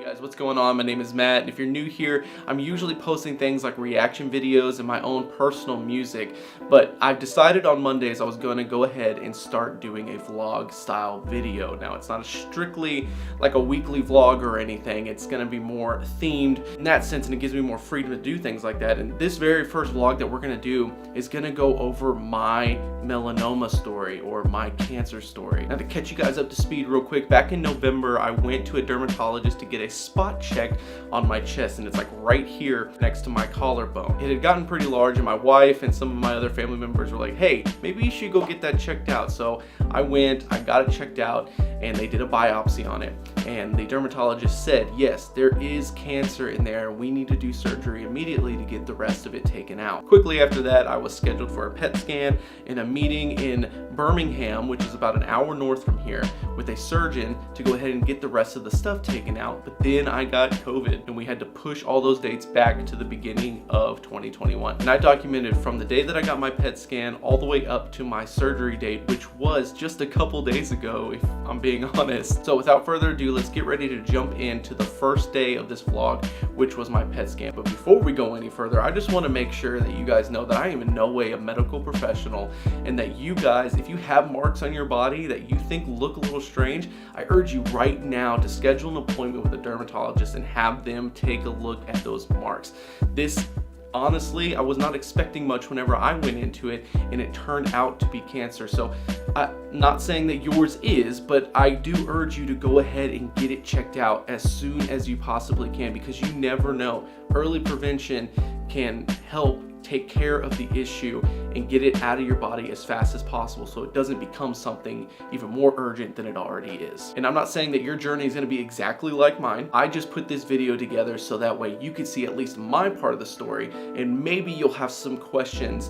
Guys, what's going on? My name is Matt, and if you're new here, I'm usually posting things like reaction videos and my own personal music, but I've decided on Mondays I was going to go ahead and start doing a vlog style video. Now, it's not strictly like a weekly vlog or anything. It's going to be more themed in that sense, and it gives me more freedom to do things like that. And this very first vlog that we're going to do is going to go over my melanoma story, or my cancer story. Now, to catch you guys up to speed real quick, back in November I went to a dermatologist to get a spot checked on my chest, and it's like right here next to my collarbone. It had gotten pretty large, and my wife and some of my other family members were like, hey, maybe you should go get that checked out. So I went, I got it checked out, and they did a biopsy on it, and the dermatologist said, yes, there is cancer in there, and we need to do surgery immediately to get the rest of it taken out. Quickly after that, I was scheduled for a PET scan and a meeting in Birmingham, which is about an hour north from here, with a surgeon to go ahead and get the rest of the stuff taken out. But then I got COVID, and we had to push all those dates back to the beginning of 2021. And I documented from the day that I got my PET scan all the way up to my surgery date, which was just a couple days ago, if I'm being honest. So without further ado, let's get ready to jump into the first day of this vlog, which was my PET scan. But before we go any further, I just want to make sure that you guys know that I am in no way a medical professional, and that you guys, if you have marks on your body that you think look a little strange, I urge you right now to schedule an appointment with a dermatologist and have them take a look at those marks. This, honestly, I was not expecting much whenever I went into it, and it turned out to be cancer. So I'm not saying that yours is, but I do urge you to go ahead and get it checked out as soon as you possibly can, because you never know. Early prevention can help take care of the issue and get it out of your body as fast as possible, so it doesn't become something even more urgent than it already is. And I'm not saying that your journey is going to be exactly like mine. I just put this video together so that way you can see at least my part of the story, and maybe you'll have some questions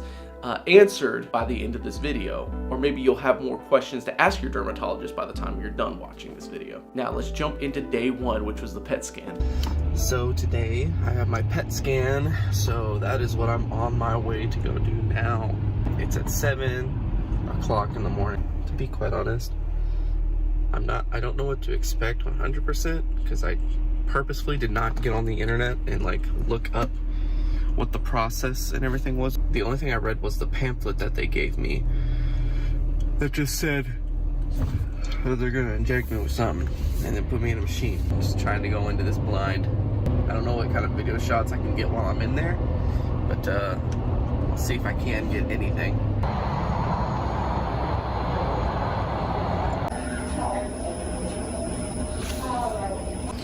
answered by the end of this video, or maybe you'll have more questions to ask your dermatologist by the time you're done watching this video. Now let's jump into day one, which was the PET scan. So today I have my PET scan, so that is what I'm on my way to go do now. It's at 7 o'clock in the morning. To be quite honest, I don't know what to expect 100%, because I purposefully did not get on the internet and like look up what the process and everything was. The only thing I read was the pamphlet that they gave me that just said that they're gonna inject me with something and then put me in a machine. I'm just trying to go into this blind. I don't know what kind of video shots I can get while I'm in there, but I'll see if I can get anything.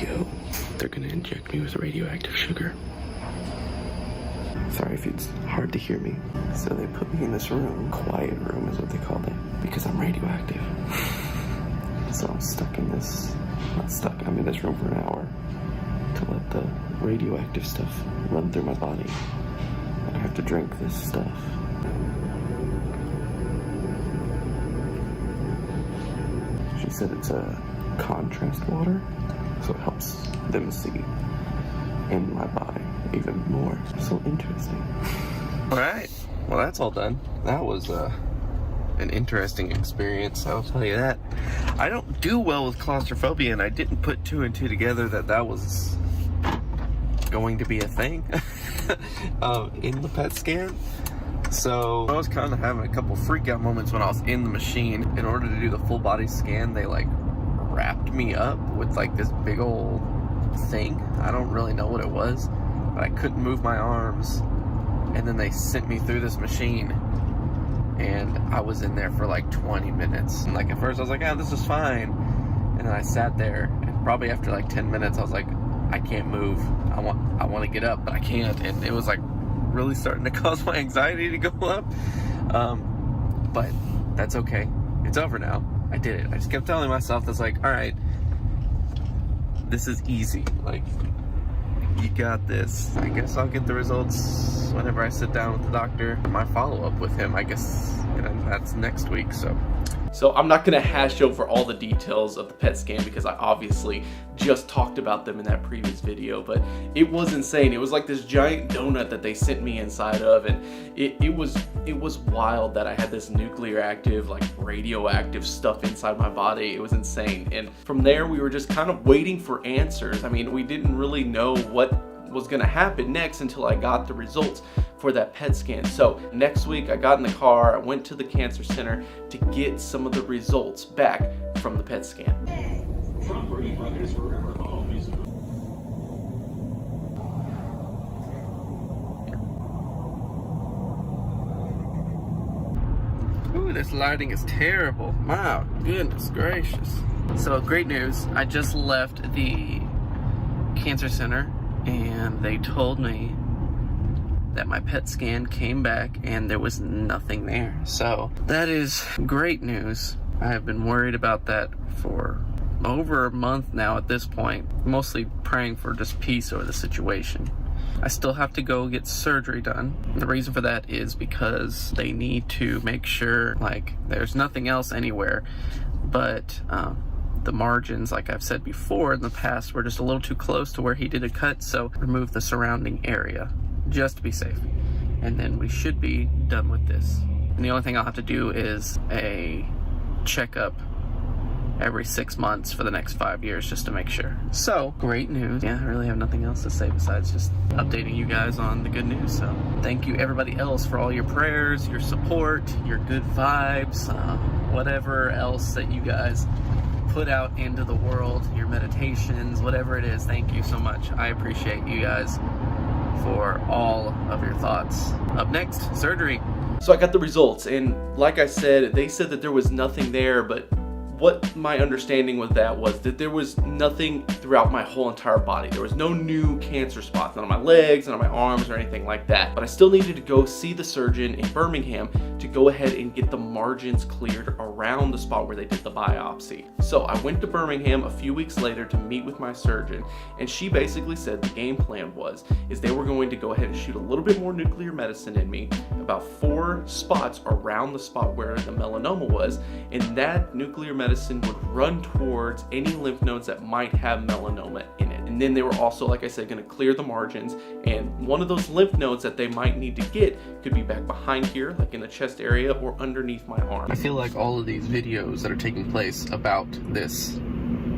Yo, they're gonna inject me with radioactive sugar. Sorry if it's hard to hear me. So they put me in this room, quiet room is what they called it, because I'm radioactive. So I'm stuck in this, not stuck, I'm in this room for an hour to let the radioactive stuff run through my body. And I have to drink this stuff. She said it's a contrast water, so it helps them see in my body even more. So interesting. All right, well, that's all done. That was an interesting experience, I'll tell you that. I don't do well with claustrophobia, and I didn't put two and two together that was going to be a thing in the PET scan. So I was kind of having a couple freak out moments when I was in the machine. In order to do the full body scan, they like wrapped me up with like this big old thing. I don't really know what it was, but I couldn't move my arms, and then they sent me through this machine, and I was in there for like 20 minutes. And like at first I was like, yeah, this is fine, and then I sat there, and probably after like 10 minutes I was like, I can't move. I want to get up, but I can't. And it was like really starting to cause my anxiety to go up, but that's okay, it's over now. I did it. I just kept telling myself, that's like, all right, this is easy, like, you got this. I guess I'll get the results whenever I sit down with the doctor. My follow-up with him, I guess, and that's next week. So So I'm not gonna hash over all the details of the PET scan because I obviously just talked about them in that previous video, but it was insane. It was like this giant donut that they sent me inside of, and it was wild that I had this nuclear active, like radioactive stuff inside my body. It was insane. And from there we were just kind of waiting for answers. I mean, we didn't really know what was gonna happen next until I got the results for that PET scan. So next week I got in the car, I went to the cancer center to get some of the results back from the PET scan. Ooh, this lighting is terrible. My goodness gracious. So great news, I just left the cancer center and they told me that my PET scan came back and there was nothing there. So that is great news. I have been worried about that for over a month now at this point, mostly praying for just peace over the situation. I still have to go get surgery done. The reason for that is because they need to make sure like there's nothing else anywhere, but the margins, like I've said before in the past, were just a little too close to where he did a cut, so remove the surrounding area just to be safe. And then we should be done with this. And the only thing I'll have to do is a checkup every 6 months for the next 5 years just to make sure. So, great news. Yeah, I really have nothing else to say besides just updating you guys on the good news. So, thank you everybody else for all your prayers, your support, your good vibes, whatever else that you guys put out into the world, your meditations, whatever it is. Thank you so much. I appreciate you guys for all of your thoughts. Up next, surgery. So I got the results, and like I said, they said that there was nothing there, but what my understanding with that was that there was nothing throughout my whole entire body. There was no new cancer spots, not on my legs, not on my arms or anything like that. But I still needed to go see the surgeon in Birmingham to go ahead and get the margins cleared around the spot where they did the biopsy. So I went to Birmingham a few weeks later to meet with my surgeon, and she basically said the game plan is they were going to go ahead and shoot a little bit more nuclear medicine in me, about 4 spots around the spot where the melanoma was, and that nuclear medicine would run towards any lymph nodes that might have melanoma in it. And then they were also, like I said, going to clear the margins, and one of those lymph nodes that they might need to get could be back behind here, like in the chest area, or underneath my arm. I feel like all of these videos that are taking place about this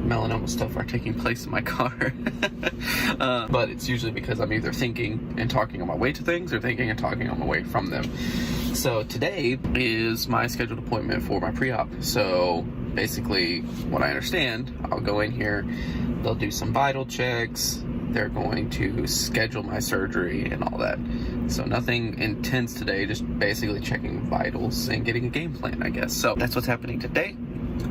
melanoma stuff are taking place in my car. But it's usually because I'm either thinking and talking on my way to things or thinking and talking on my way from them. So today is my scheduled appointment for my pre-op. So basically, what I understand, I'll go in here, they'll do some vital checks, they're going to schedule my surgery and all that. So nothing intense today, just basically checking vitals and getting a game plan, I guess. So that's what's happening today.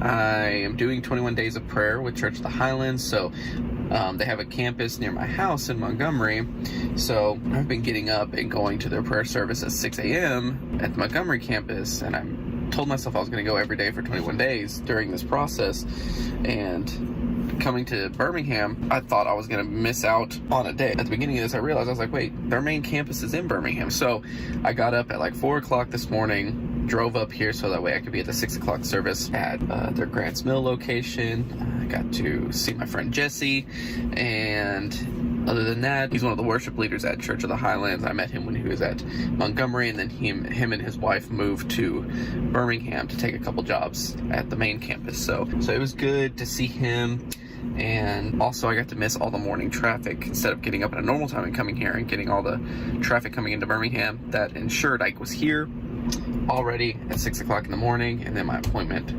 I am doing 21 days of prayer with Church of the Highlands. So they have a campus near my house in Montgomery. So I've been getting up and going to their prayer service at 6 a.m. at the Montgomery campus, and I told myself I was going to go every day for 21 days during this process. And coming to Birmingham, I thought I was going to miss out on a day. At the beginning of this, I realized, I was like, wait, their main campus is in Birmingham. So I got up at like 4 o'clock this morning, drove up here so that way I could be at the 6 o'clock service at their Grants Mill location. I got to see my friend Jesse, and other than that, he's one of the worship leaders at Church of the Highlands. I met him when he was at Montgomery, and then him and his wife moved to Birmingham to take a couple jobs at the main campus. So it was good to see him. And also I got to miss all the morning traffic. Instead of getting up at a normal time and coming here and getting all the traffic coming into Birmingham, that ensured I was here already at 6 o'clock in the morning, and then my appointment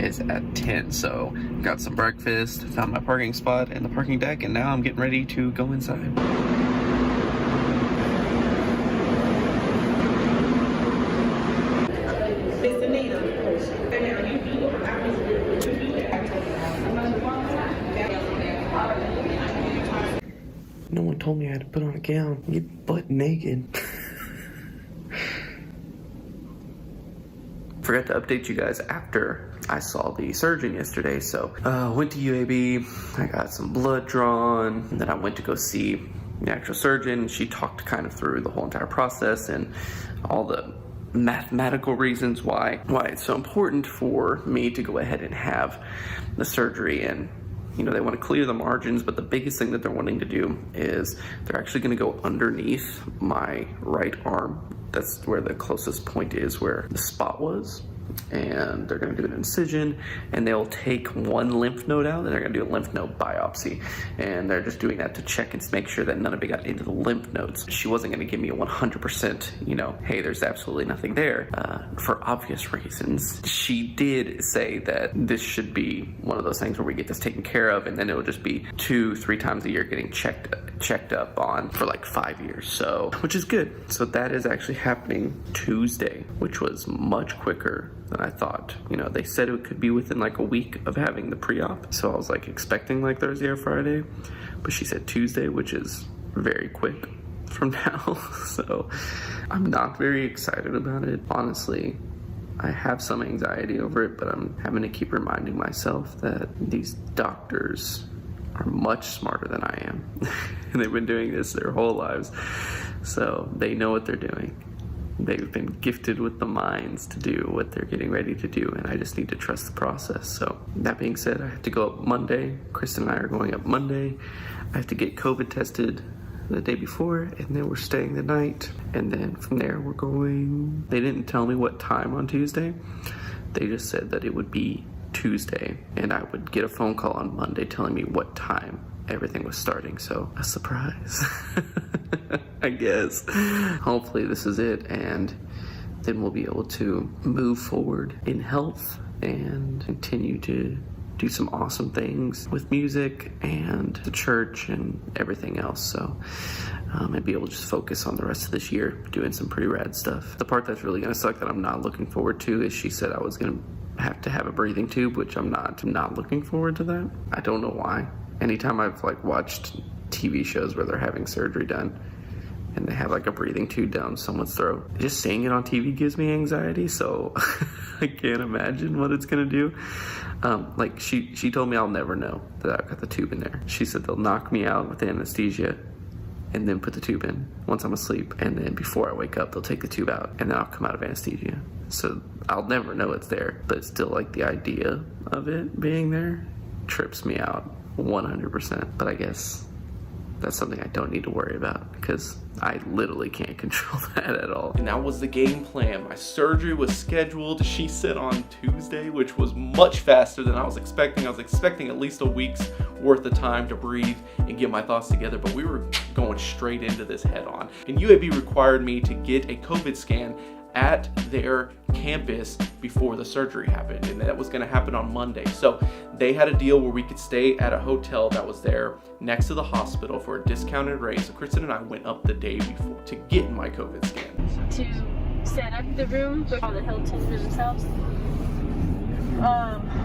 is at 10. So got some breakfast, found my parking spot in the parking deck, and now I'm getting ready to go inside. No one told me I had to put on a gown. Get butt naked. Forgot to update you guys after I saw the surgeon yesterday. So went to UAB, I got some blood drawn, and then I went to go see the actual surgeon. She talked kind of through the whole entire process and all the mathematical reasons why it's so important for me to go ahead and have the surgery. And you know, they want to clear the margins, but the biggest thing that they're wanting to do is they're actually going to go underneath my right arm. That's where the closest point is where the spot was. And they're going to do an incision, and they'll take one lymph node out, and they're going to do a lymph node biopsy. And they're just doing that to check and make sure that none of it got into the lymph nodes. She wasn't going to give me a 100%, you know, hey, there's absolutely nothing there, for obvious reasons. She did say that this should be one of those things where we get this taken care of, and then it'll just be 2-3 times a year getting checked up on for like 5 years. So, which is good. So that is actually happening Tuesday, which was much quicker than I thought. You know, they said it could be within like a week of having the pre-op. So I was like expecting like Thursday or Friday, but she said Tuesday, which is very quick from now. So I'm not very excited about it. Honestly, I have some anxiety over it, but I'm having to keep reminding myself that these doctors are much smarter than I am. And they've been doing this their whole lives. So they know what they're doing. They've been gifted with the minds to do what they're getting ready to do, and I just need to trust the process. So that being said, I have to go up Monday. Kristen and I are going up Monday. I have to get COVID tested the day before, and then we're staying the night. And then from there we're going, they didn't tell me what time on Tuesday. They just said that it would be Tuesday, and I would get a phone call on Monday telling me what time everything was starting. So a surprise. I guess. Hopefully this is it, and then we'll be able to move forward in health and continue to do some awesome things with music and the church and everything else. So and be able to just focus on the rest of this year doing some pretty rad stuff. The part that's really gonna suck that I'm not looking forward to is she said I was gonna have to have a breathing tube, which I'm not looking forward to that. I don't know why. Anytime I've like watched TV shows where they're having surgery done and they have like a breathing tube down someone's throat, just seeing it on TV gives me anxiety, so I can't imagine what it's gonna do. Like she told me I'll never know that I've got the tube in there. She said they'll knock me out with anesthesia and then put the tube in once I'm asleep, and then before I wake up they'll take the tube out, and then I'll come out of anesthesia. So I'll never know it's there, but still, like, the idea of it being there trips me out 100%. But I guess that's something I don't need to worry about because I literally can't control that at all. And that was the game plan. My surgery was scheduled, she said, on Tuesday, which was much faster than I was expecting. I was expecting at least a week's worth of time to breathe and get my thoughts together, but we were going straight into this head on. And UAB required me to get a COVID scan at their campus before the surgery happened, and that was going to happen on Monday. So they had a deal where we could stay at a hotel that was there next to the hospital for a discounted rate. So Kristen and I went up the day before to get my COVID scan. To set up the room for all the Hiltons themselves.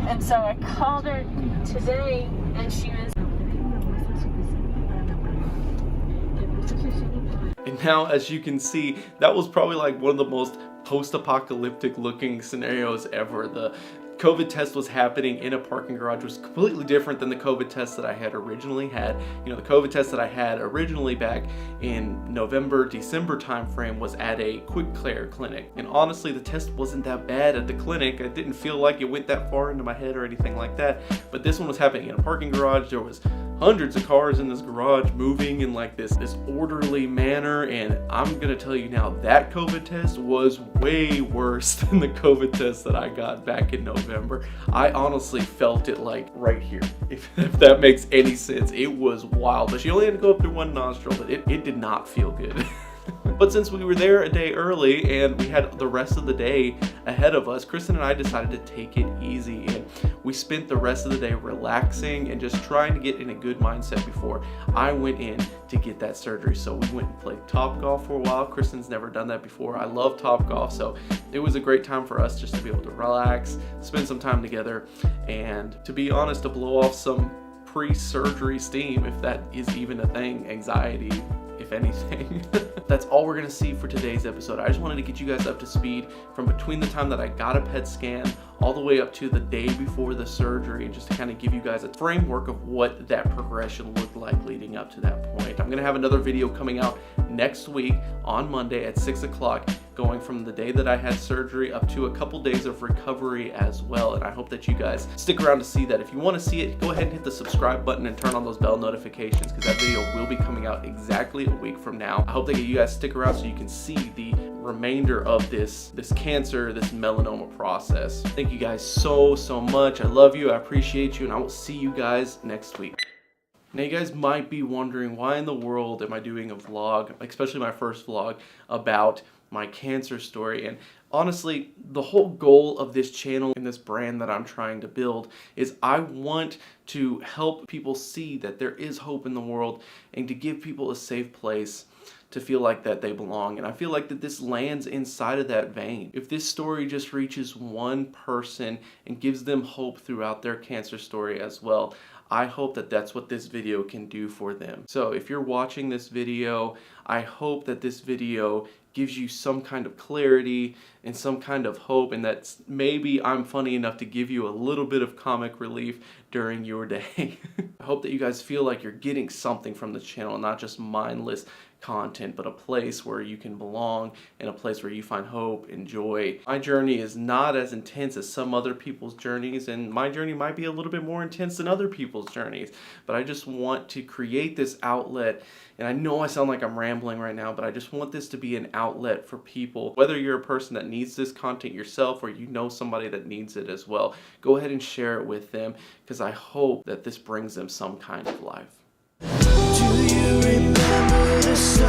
And so I called her today, and she was... And now, as you can see, that was probably like one of the most post-apocalyptic looking scenarios ever. The COVID test was happening in a parking garage, which was completely different than the COVID test that I had originally had. You know, the COVID test that I had originally back in November, December timeframe was at a Quick Care clinic. And honestly, the test wasn't that bad at the clinic. I didn't feel like it went that far into my head or anything like that. But this one was happening in a parking garage. There was hundreds of cars in this garage moving in like this orderly manner. And I'm gonna tell you now, that COVID test was way worse than the COVID test that I got back in November. I honestly felt it like right here, if that makes any sense. It was wild, but she only had to go up through one nostril, but it did not feel good. But since we were there a day early and we had the rest of the day ahead of us, Kristen and I decided to take it easy, and we spent the rest of the day relaxing and just trying to get in a good mindset before I went in to get that surgery. So we went and played Topgolf for a while. Kristen's never done that before. I love Topgolf, so it was a great time for us just to be able to relax, spend some time together, and to be honest, to blow off some pre-surgery steam, if that is even a thing, anxiety, if anything. That's all we're gonna see for today's episode. I just wanted to get you guys up to speed from between the time that I got a PET scan all the way up to the day before the surgery, and just to kind of give you guys a framework of what that progression looked like leading up to that point. I'm gonna have another video coming out next week on Monday at 6 o'clock, going from the day that I had surgery up to a couple days of recovery as well. And I hope that you guys stick around to see that. If you want to see it, go ahead and hit the subscribe button and turn on those bell notifications, because that video will be coming out exactly a week from now. I hope that you guys stick around so you can see the remainder of this cancer, this melanoma process. Thank you guys so much. I love you, I appreciate you, and I will see you guys next week. Now you guys might be wondering, why in the world am I doing a vlog, especially my first vlog, about my cancer story? And honestly, the whole goal of this channel and this brand that I'm trying to build is I want to help people see that there is hope in the world, and to give people a safe place to feel like that they belong. And I feel like that this lands inside of that vein. If this story just reaches one person and gives them hope throughout their cancer story as well, I hope that that's what this video can do for them. So if you're watching this video, I hope that this video gives you some kind of clarity and some kind of hope, and that maybe I'm funny enough to give you a little bit of comic relief during your day. I hope that you guys feel like you're getting something from the channel, not just mindless content, but a place where you can belong and a place where you find hope and joy. My journey is not as intense as some other people's journeys, and my journey might be a little bit more intense than other people's journeys, but I just want to create this outlet. And I know I sound like I'm rambling right now, but I just want this to be an outlet for people. Whether you're a person that needs this content yourself, or you know somebody that needs it as well, go ahead and share it with them, because I hope that this brings them some kind of life. Do you remember the song?